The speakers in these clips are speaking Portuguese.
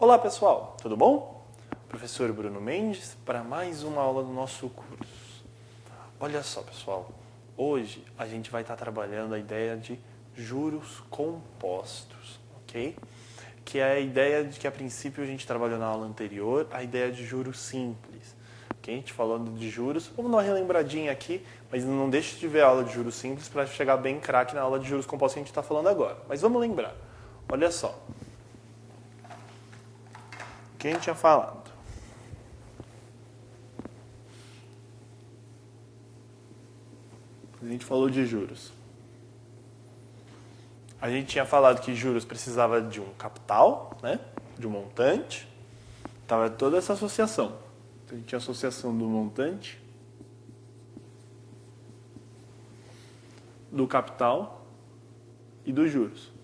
Olá pessoal, tudo bom? Professor Bruno Mendes para mais uma aula do nosso curso. Olha só pessoal, hoje a gente vai estar trabalhando a ideia de juros compostos, ok? Que é a ideia de que a princípio a gente trabalhou na aula anterior, a ideia de juros simples. Ok? A gente falando de juros, vamos dar uma relembradinha aqui, mas não deixe de ver a aula de juros simples para chegar bem craque na aula de juros compostos que a gente está falando agora. Mas vamos lembrar, olha só. O que a gente tinha falado? A gente falou de juros. A gente tinha falado que juros precisava de um capital, né? De um montante. Estava toda essa associação. Então, a gente tinha a associação do montante, do capital e dos juros.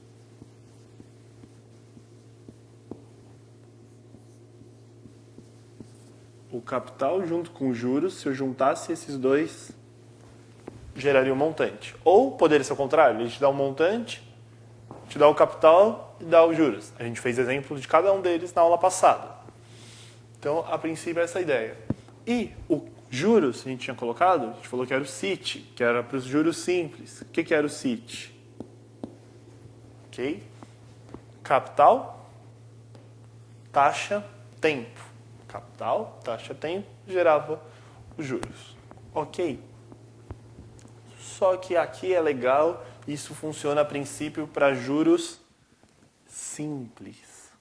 O capital junto com os juros, se eu juntasse esses dois, geraria um montante. Ou poderia ser o contrário, ele te dá um montante, te dá o capital e dá os juros. A gente fez exemplos de cada um deles na aula passada. Então, a princípio é essa a ideia. E o juros, a gente tinha colocado, a gente falou que era o CIT, que era para os juros simples. O que era o CIT? Ok? Capital, taxa, tempo. Capital, taxa, tempo, gerava os juros. Ok? Só que aqui é legal, isso funciona a princípio para juros simples.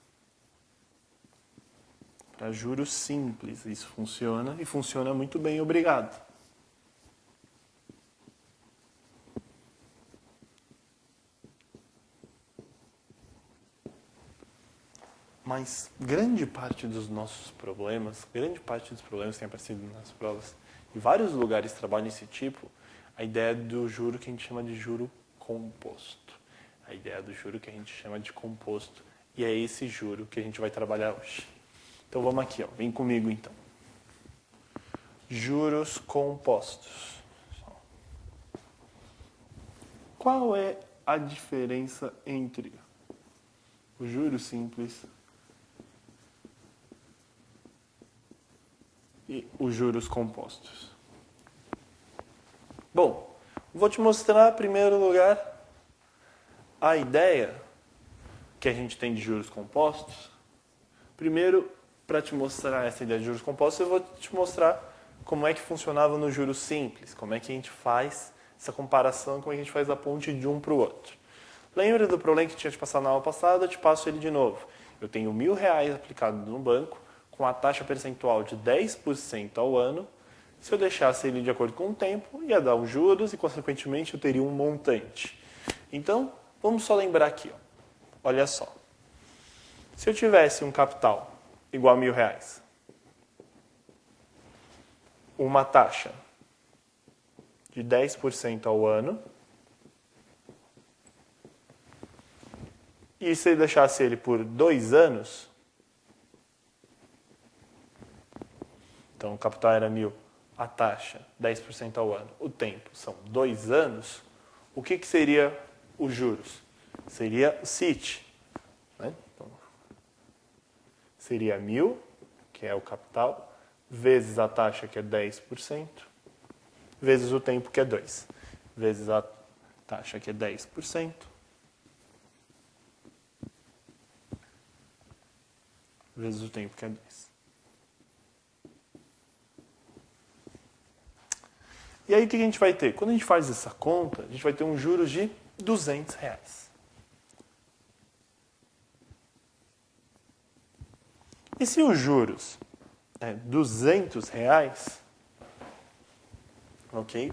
Para juros simples, isso funciona e funciona muito bem, obrigado. Mas grande parte dos nossos problemas, grande parte dos problemas que têm aparecido nas provas, em vários lugares trabalham esse tipo, a ideia do juro que a gente chama de juro composto. A ideia do juro que a gente chama de composto. E é esse juro que a gente vai trabalhar hoje. Então vamos aqui, ó. Vem comigo então. Juros compostos. Qual é a diferença entre o juro simples e os juros compostos? Bom, vou te mostrar, em primeiro lugar, a ideia que a gente tem de juros compostos. Primeiro, para te mostrar essa ideia de juros compostos, eu vou te mostrar como é que funcionava no juros simples, como é que a gente faz essa comparação, como é que a gente faz a ponte de um para o outro. Lembra do problema que tinha te passado na aula passada? Eu te passo ele de novo. Eu tenho R$1.000 aplicado no banco, com a taxa percentual de 10% ao ano. Se eu deixasse ele de acordo com o tempo, ia dar os juros e, consequentemente, eu teria um montante. Então, vamos só lembrar aqui. Ó. Olha só. Se eu tivesse um capital igual a R$1.000, uma taxa de 10% ao ano, e se eu deixasse ele por 2 anos, então o capital era 1.000, a taxa 10% ao ano, o tempo são 2 anos, o que seria os juros? Seria o CIT. Né? Então, seria 1.000, que é o capital, vezes a taxa, que é 10%, vezes o tempo, que é 2. Vezes a taxa, que é 10%, vezes o tempo, que é 2. E aí o que a gente vai ter? Quando a gente faz essa conta, a gente vai ter um juros de R$200. E se os juros é R$200, ok?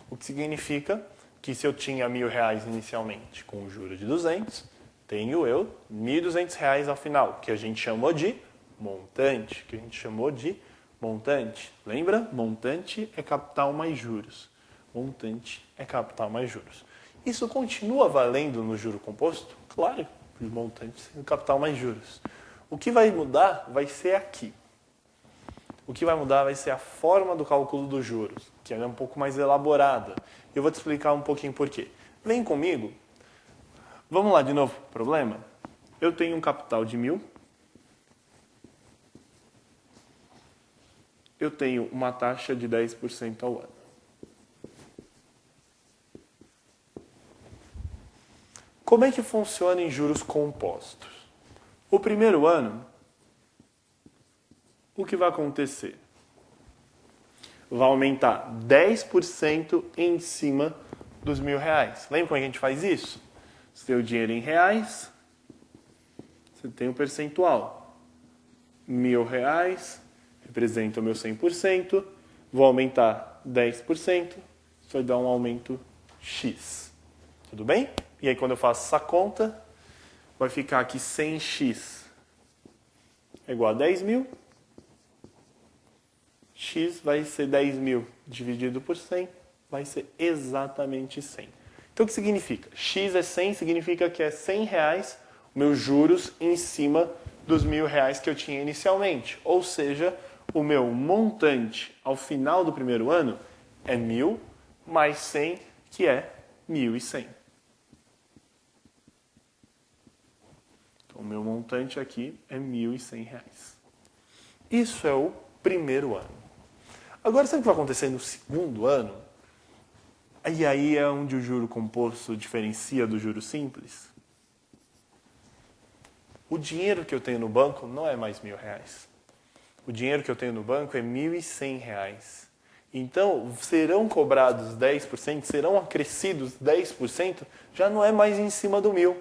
O que significa que se eu tinha R$1.000 inicialmente com o juro de 200, tenho eu R$1.200 ao final, que a gente chamou de montante, Lembra? Montante é capital mais juros. Montante é capital mais juros. Isso continua valendo no juro composto? Claro, o montante sendo capital mais juros. O que vai mudar vai ser aqui. O que vai mudar vai ser a forma do cálculo dos juros, que é um pouco mais elaborada. Eu vou te explicar um pouquinho por quê. Vem comigo. Vamos lá de novo, problema? Eu tenho um capital de 1.000 eu tenho uma taxa de 10% ao ano. Como é que funciona em juros compostos? O primeiro ano, o que vai acontecer? Vai aumentar 10% em cima dos R$1.000. Lembra como é que a gente faz isso? Você tem o dinheiro em reais, você tem o percentual. R$1.000 representa o meu 100%, vou aumentar 10%, isso vai dar um aumento X. Tudo bem? E aí quando eu faço essa conta, vai ficar aqui 100x é igual a 10.000. X vai ser 10.000 dividido por 100, vai ser exatamente 100. Então o que significa? X é 100, significa que é R$100 meus juros em cima dos R$1.000 que eu tinha inicialmente. Ou seja, o meu montante ao final do primeiro ano é 1.000 mais 100, que é 1.100. Então o meu montante aqui é R$1.100. Isso é o primeiro ano. Agora, sabe o que vai acontecer no segundo ano? E aí é onde o juro composto diferencia do juro simples. O dinheiro que eu tenho no banco não é mais R$1.000. O dinheiro que eu tenho no banco é R$1.100. Então, serão cobrados 10%, serão acrescidos 10%, já não é mais em cima do 1.000.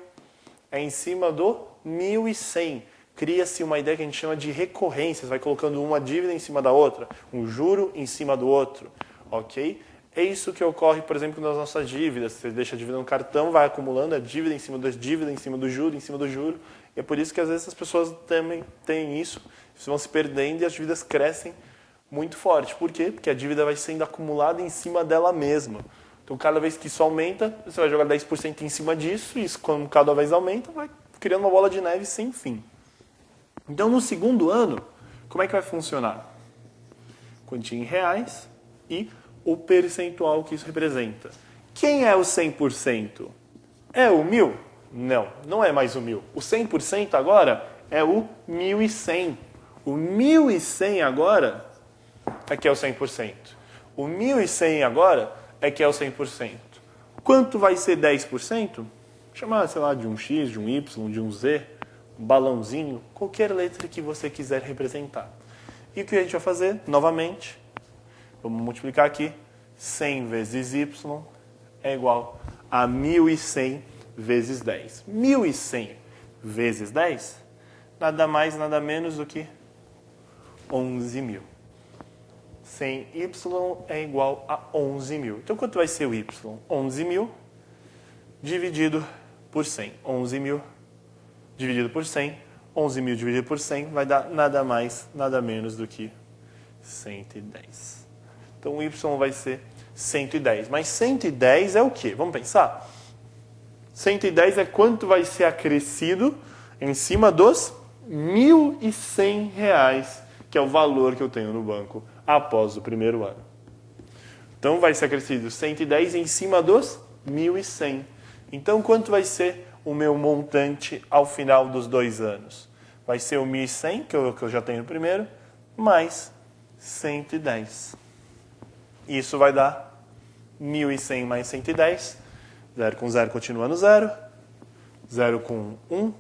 É em cima do 1.100. Cria-se uma ideia que a gente chama de recorrência. Você vai colocando uma dívida em cima da outra, um juro em cima do outro, ok? É isso que ocorre, por exemplo, nas nossas dívidas. Você deixa a dívida no cartão, vai acumulando a dívida em cima da dívida, em cima do juro, em cima do juro. E é por isso que às vezes as pessoas também têm isso, vão se perdendo e as dívidas crescem muito forte. Por quê? Porque a dívida vai sendo acumulada em cima dela mesma. Então, cada vez que isso aumenta, você vai jogar 10% em cima disso, e isso, quando cada vez aumenta, vai criando uma bola de neve sem fim. Então, no segundo ano, como é que vai funcionar? Quantia em reais e o percentual que isso representa. Quem é o 100%? É o 1.000? Não, não é mais o 1.000. O 100% agora é o 1.100. O 1.100 agora é que é o 100%. O 1.100 agora é que é o 100%. Quanto vai ser 10%? Chamar, sei lá, de um X, de um Y, de um Z, um balãozinho, qualquer letra que você quiser representar. E o que a gente vai fazer? Novamente, vamos multiplicar aqui. 100 vezes Y é igual a 1.100 vezes 10. 1.100 vezes 10, nada mais, nada menos do que 11.000. 100Y é igual a 11.000. Então, quanto vai ser o Y? 11.000 dividido por 100. 11.000 dividido por 100. 11.000 dividido por 100 vai dar nada mais, nada menos do que 110. Então, o Y vai ser 110. Mas 110 é o quê? Vamos pensar? 110 é quanto vai ser acrescido em cima dos R$1.100, que é o valor que eu tenho no banco após o primeiro ano. Então, vai ser acrescido 110 em cima dos 1.100. Então, quanto vai ser o meu montante ao final dos 2 anos? Vai ser o 1.100, que eu já tenho no primeiro, mais 110. Isso vai dar 1.100 mais 110. 0 com 0 continua no 0. 0 com 1.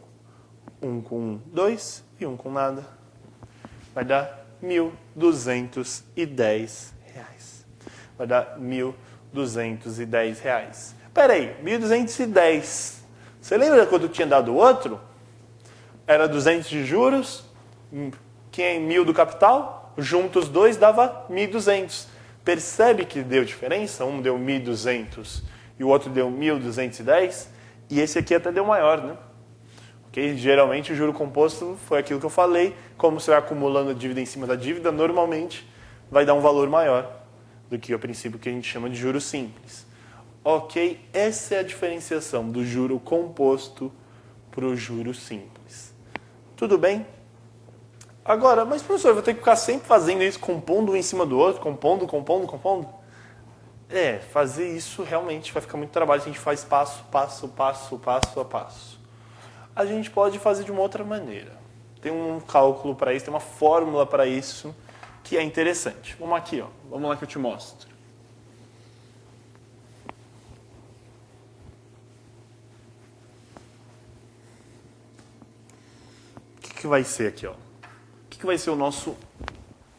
1 com 1, 2. E 1 com nada. Vai dar R$1.210. Vai dar R$1.210. Espera aí, 1.210. Você lembra quando tinha dado o outro? Era 200 de juros, 1.000 do capital, juntos os dois dava 1.200. Percebe que deu diferença? Um deu 1.200 e o outro deu 1.210. E esse aqui até deu maior, né? Okay? Geralmente o juro composto foi aquilo que eu falei. Como você vai acumulando dívida em cima da dívida, normalmente vai dar um valor maior do que o princípio que a gente chama de juro simples. Ok? Essa é a diferenciação do juro composto para o juro simples. Tudo bem? Agora, mas professor, eu vou ter que ficar sempre fazendo isso, compondo um em cima do outro, compondo. Fazer isso realmente vai ficar muito trabalho. A gente faz passo a passo. A gente pode fazer de uma outra maneira. Tem um cálculo para isso, tem uma fórmula para isso, que é interessante. Vamos aqui, ó. Vamos lá que eu te mostro. O que vai ser aqui, ó? O que vai ser o nosso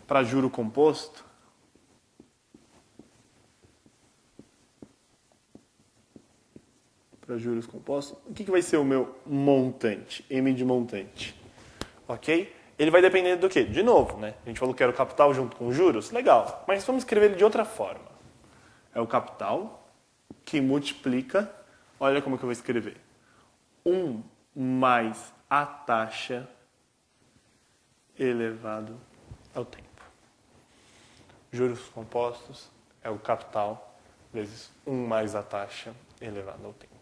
para juro composto? Para juros compostos, o que vai ser o meu montante? M de montante. Ok? Ele vai depender do quê? De novo, né? A gente falou que era o capital junto com os juros. Legal. Mas vamos escrever ele de outra forma. É o capital que multiplica... Olha como que eu vou escrever. 1 mais a taxa elevado ao tempo. Juros compostos é o capital vezes 1 mais a taxa elevado ao tempo.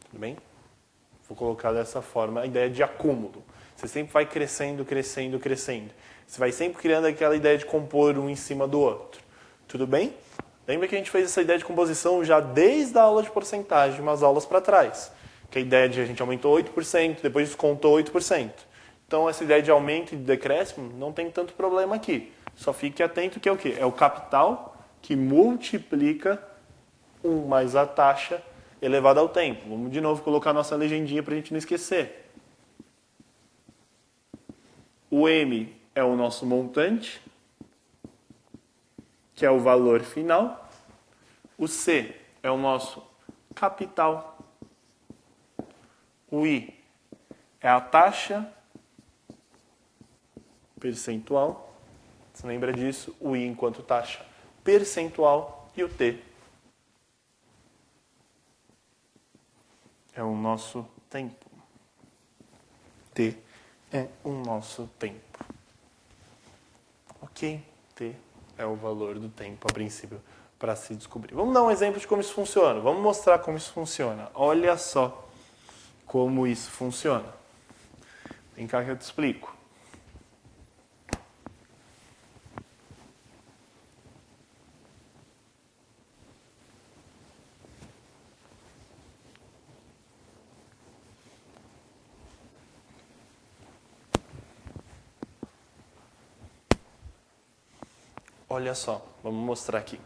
Tudo bem? Vou colocar dessa forma a ideia de acúmulo. Você sempre vai crescendo, crescendo, crescendo. Você vai sempre criando aquela ideia de compor um em cima do outro. Tudo bem? Lembra que a gente fez essa ideia de composição já desde a aula de porcentagem, umas aulas para trás. Que a ideia de a gente aumentou 8%, depois descontou 8%. Então essa ideia de aumento e de decréscimo não tem tanto problema aqui. Só fique atento que é o quê? É o capital que multiplica 1 mais a taxa elevada ao tempo. Vamos de novo colocar a nossa legendinha para a gente não esquecer. O M é o nosso montante, que é o valor final. O C é o nosso capital. O I é a taxa percentual. Você lembra disso? O I enquanto taxa percentual. E o T é o nosso tempo. T é o nosso tempo. Ok? T é o valor do tempo, a princípio, para se descobrir. Vamos dar um exemplo de como isso funciona. Vamos mostrar como isso funciona. Olha só como isso funciona. Vem cá que eu te explico. Olha só, vamos mostrar aqui.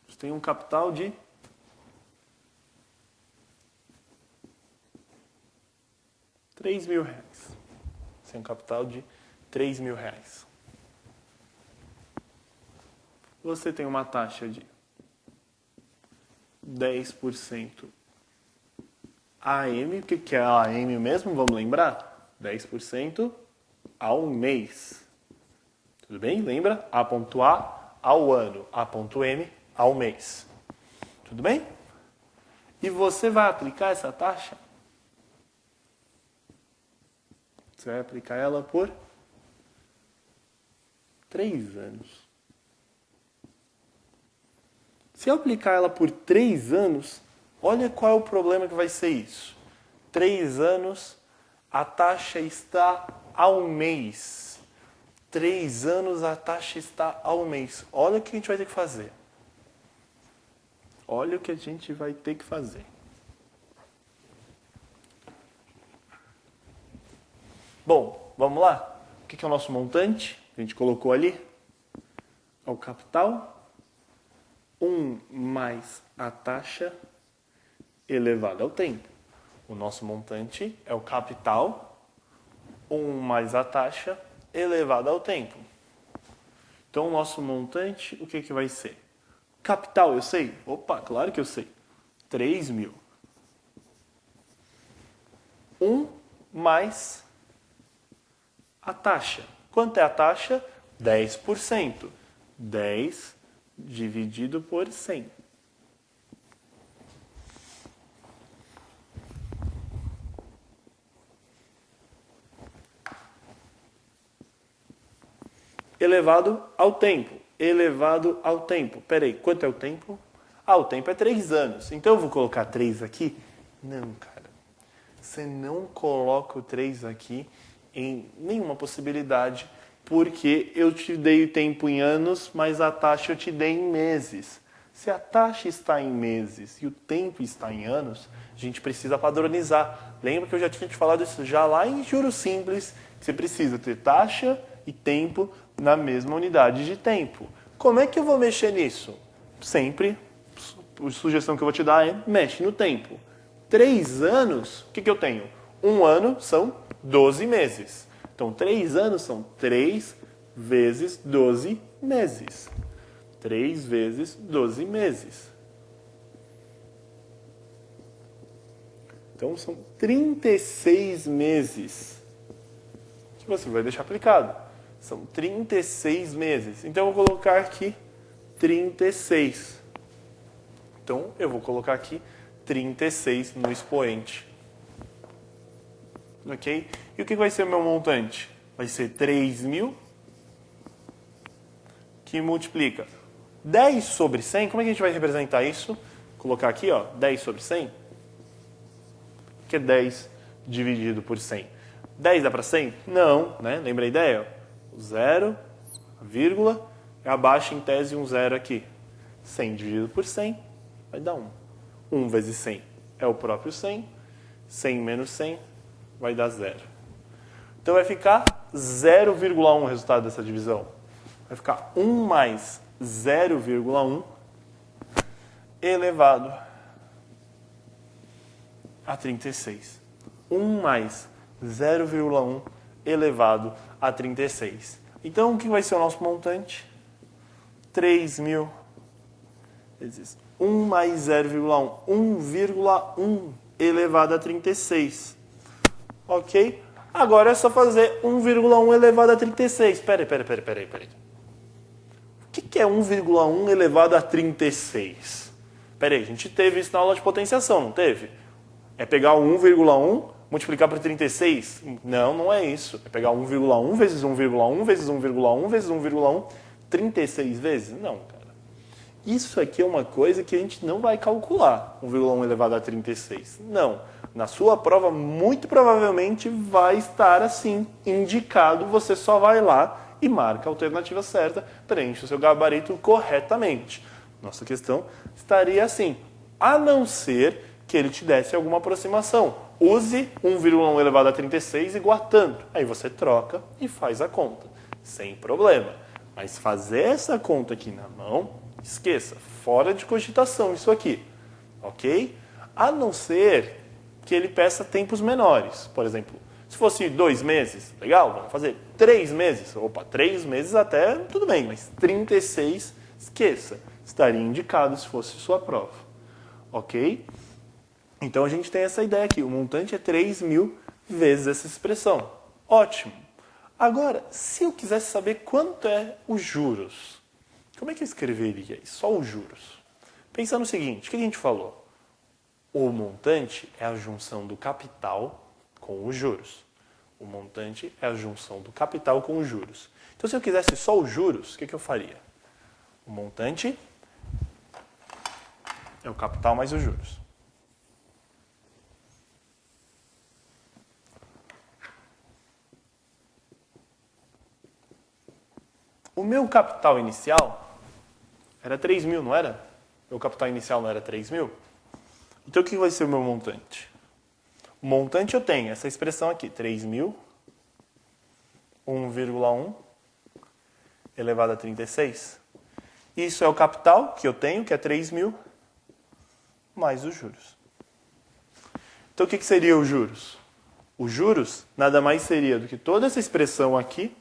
Você tem um capital de R$3.000. Você tem um capital de R$3.000. Você tem uma taxa de 10% AM. O que é a AM mesmo? Vamos lembrar? 10% ao mês. Tudo bem? Lembra? A.A ao ano, A.M ao mês. Tudo bem? E você vai aplicar essa taxa? Você vai aplicar ela por 3 anos. Se eu aplicar ela por 3 anos, olha qual é o problema que vai ser isso. 3 anos, a taxa está ao mês. 3 anos, a taxa está ao mês. Olha o que a gente vai ter que fazer. Olha o que a gente vai ter que fazer. Bom, vamos lá? O que é o nosso montante? A gente colocou ali. É o capital. 1 mais a taxa elevada ao tempo. O nosso montante é o capital. 1 mais a taxa elevada ao tempo. Então, o nosso montante, o que vai ser? Capital, eu sei? Opa, claro que eu sei. 3.000. 1 mais a taxa. Quanto é a taxa? 10%. 10 dividido por 100. Elevado ao tempo. Elevado ao tempo. Peraí, quanto é o tempo? Ah, o tempo é 3 anos. Então eu vou colocar 3 aqui? Não, cara. Você não coloca o 3 aqui em nenhuma possibilidade, porque eu te dei o tempo em anos, mas a taxa eu te dei em meses. Se a taxa está em meses e o tempo está em anos, a gente precisa padronizar. Lembra que eu já tinha te falado isso já lá em juros simples, que você precisa ter taxa e tempo na mesma unidade de tempo. Como é que eu vou mexer nisso? Sempre, a sugestão que eu vou te dar é mexe no tempo. 3 anos, o que eu tenho? 1 ano são 12 meses. Então, 3 anos são 3 vezes 12 meses. 3 vezes 12 meses. Então, são 36 meses que você vai deixar aplicado. São 36 meses. Então, eu vou colocar aqui 36. Então, eu vou colocar aqui 36 no expoente. Ok? E o que vai ser o meu montante? Vai ser 3.000 que multiplica 10 sobre 100. Como é que a gente vai representar isso? Vou colocar aqui, ó, 10 sobre 100. Que é 10 dividido por 100. 10 dá para 100? Não, né? Lembra a ideia? O 0, a vírgula, abaixo em tese um 0 aqui. 100 dividido por 100 vai dar 1. 1 vezes 100 é o próprio 100. 100 menos 100 vai dar 0. Então vai ficar 0,1 o resultado dessa divisão. Vai ficar 1 mais 0,1 elevado a 36. 1 mais 0,1 elevado a 36. Então, o que vai ser o nosso montante? 3.000 vezes 1 mais 0,1. 1,1 elevado a 36. Ok? Agora é só fazer 1,1 elevado a 36. Peraí. O que é 1,1 elevado a 36? Peraí, a gente teve isso na aula de potenciação, não teve? É pegar o 1,1, multiplicar por 36? Não, não é isso. É pegar 1,1 vezes 1,1 vezes 1,1 vezes 1,1, 36 vezes? Não, cara. Isso aqui é uma coisa que a gente não vai calcular, 1,1 elevado a 36. Não. Na sua prova, muito provavelmente vai estar assim, indicado, você só vai lá e marca a alternativa certa, preenche o seu gabarito corretamente. Nossa questão estaria assim, a não ser que ele te desse alguma aproximação. Use 1,1 elevado a 36 igual a tanto. Aí você troca e faz a conta, sem problema. Mas fazer essa conta aqui na mão, esqueça, fora de cogitação isso aqui, ok? A não ser que ele peça tempos menores. Por exemplo, se fosse 2 meses, legal, vamos fazer 3 meses. Opa, 3 meses até tudo bem, mas 36, esqueça. Estaria indicado se fosse sua prova. Ok? Então a gente tem essa ideia aqui. O montante é 3.000 vezes essa expressão. Ótimo. Agora, se eu quisesse saber quanto é os juros, como é que eu escreveria isso? Só os juros. Pensa no seguinte, o que a gente falou? O montante é a junção do capital com os juros. O montante é a junção do capital com os juros. Então, se eu quisesse só os juros, o que eu faria? O montante é o capital mais os juros. O meu capital inicial era 3.000, não era? Meu capital inicial não era 3.000? Então, o que vai ser o meu montante? O montante eu tenho essa expressão aqui, 3.000, 1,1 elevado a 36. Isso é o capital que eu tenho, que é 3.000, mais os juros. Então, o que seria os juros? Os juros nada mais seria do que toda essa expressão aqui,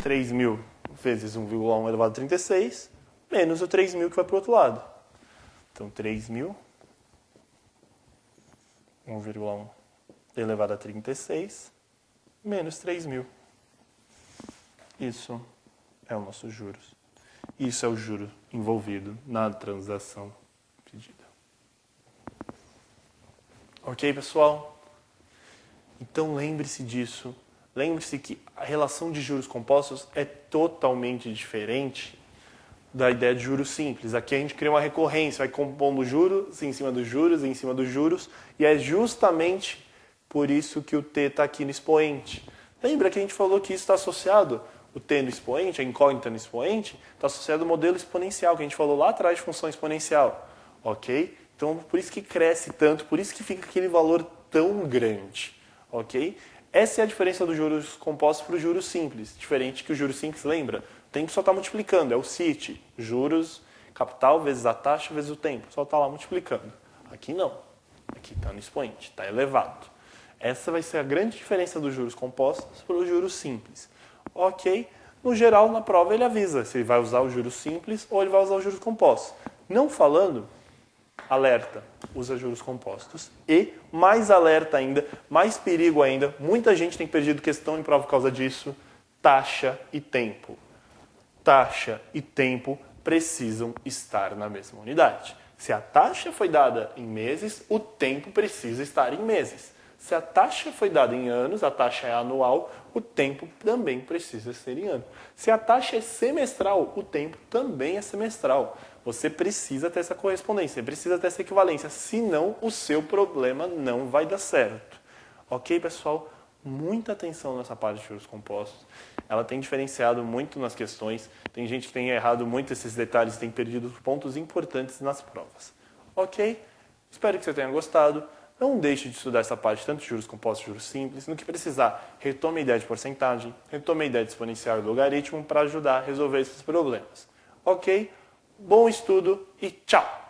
3.000 vezes 1,1 elevado a 36, menos o 3.000 que vai para o outro lado. Então, 3.000, 1,1 elevado a 36, menos 3.000. Isso é o nosso juros. Isso é o juro envolvido na transação pedida. Ok, pessoal? Então, lembre-se disso. Lembre-se que a relação de juros compostos é totalmente diferente da ideia de juros simples. Aqui a gente cria uma recorrência, vai compondo juros em cima dos juros, em cima dos juros, e é justamente por isso que o T está aqui no expoente. Lembra que a gente falou que isso está associado o t no expoente, a incógnita no expoente, está associado ao modelo exponencial, que a gente falou lá atrás de função exponencial. Ok? Então, por isso que cresce tanto, por isso que fica aquele valor tão grande. Ok? Essa é a diferença dos juros compostos para o juros simples. Diferente que o juros simples, lembra? O tempo só está multiplicando, é o CIT. Juros, capital vezes a taxa vezes o tempo. Só está lá multiplicando. Aqui não. Aqui está no expoente, está elevado. Essa vai ser a grande diferença dos juros compostos para os juros simples. Ok? No geral, na prova ele avisa se ele vai usar os juros simples ou ele vai usar os juros compostos. Não falando, alerta, usa juros compostos. E, mais alerta ainda, mais perigo ainda, muita gente tem perdido questão em prova por causa disso, taxa e tempo. Taxa e tempo precisam estar na mesma unidade. Se a taxa foi dada em meses, o tempo precisa estar em meses. Se a taxa foi dada em anos, a taxa é anual, o tempo também precisa ser em ano. Se a taxa é semestral, o tempo também é semestral. Você precisa ter essa correspondência, você precisa ter essa equivalência, senão o seu problema não vai dar certo. Ok, pessoal? Muita atenção nessa parte de juros compostos. Ela tem diferenciado muito nas questões. Tem gente que tem errado muito esses detalhes, tem perdido pontos importantes nas provas. Ok? Espero que você tenha gostado. Não deixe de estudar essa parte, tanto de juros compostos e juros simples. No que precisar, retome a ideia de porcentagem, retome a ideia de exponencial e logaritmo para ajudar a resolver esses problemas. Ok? Bom estudo e tchau!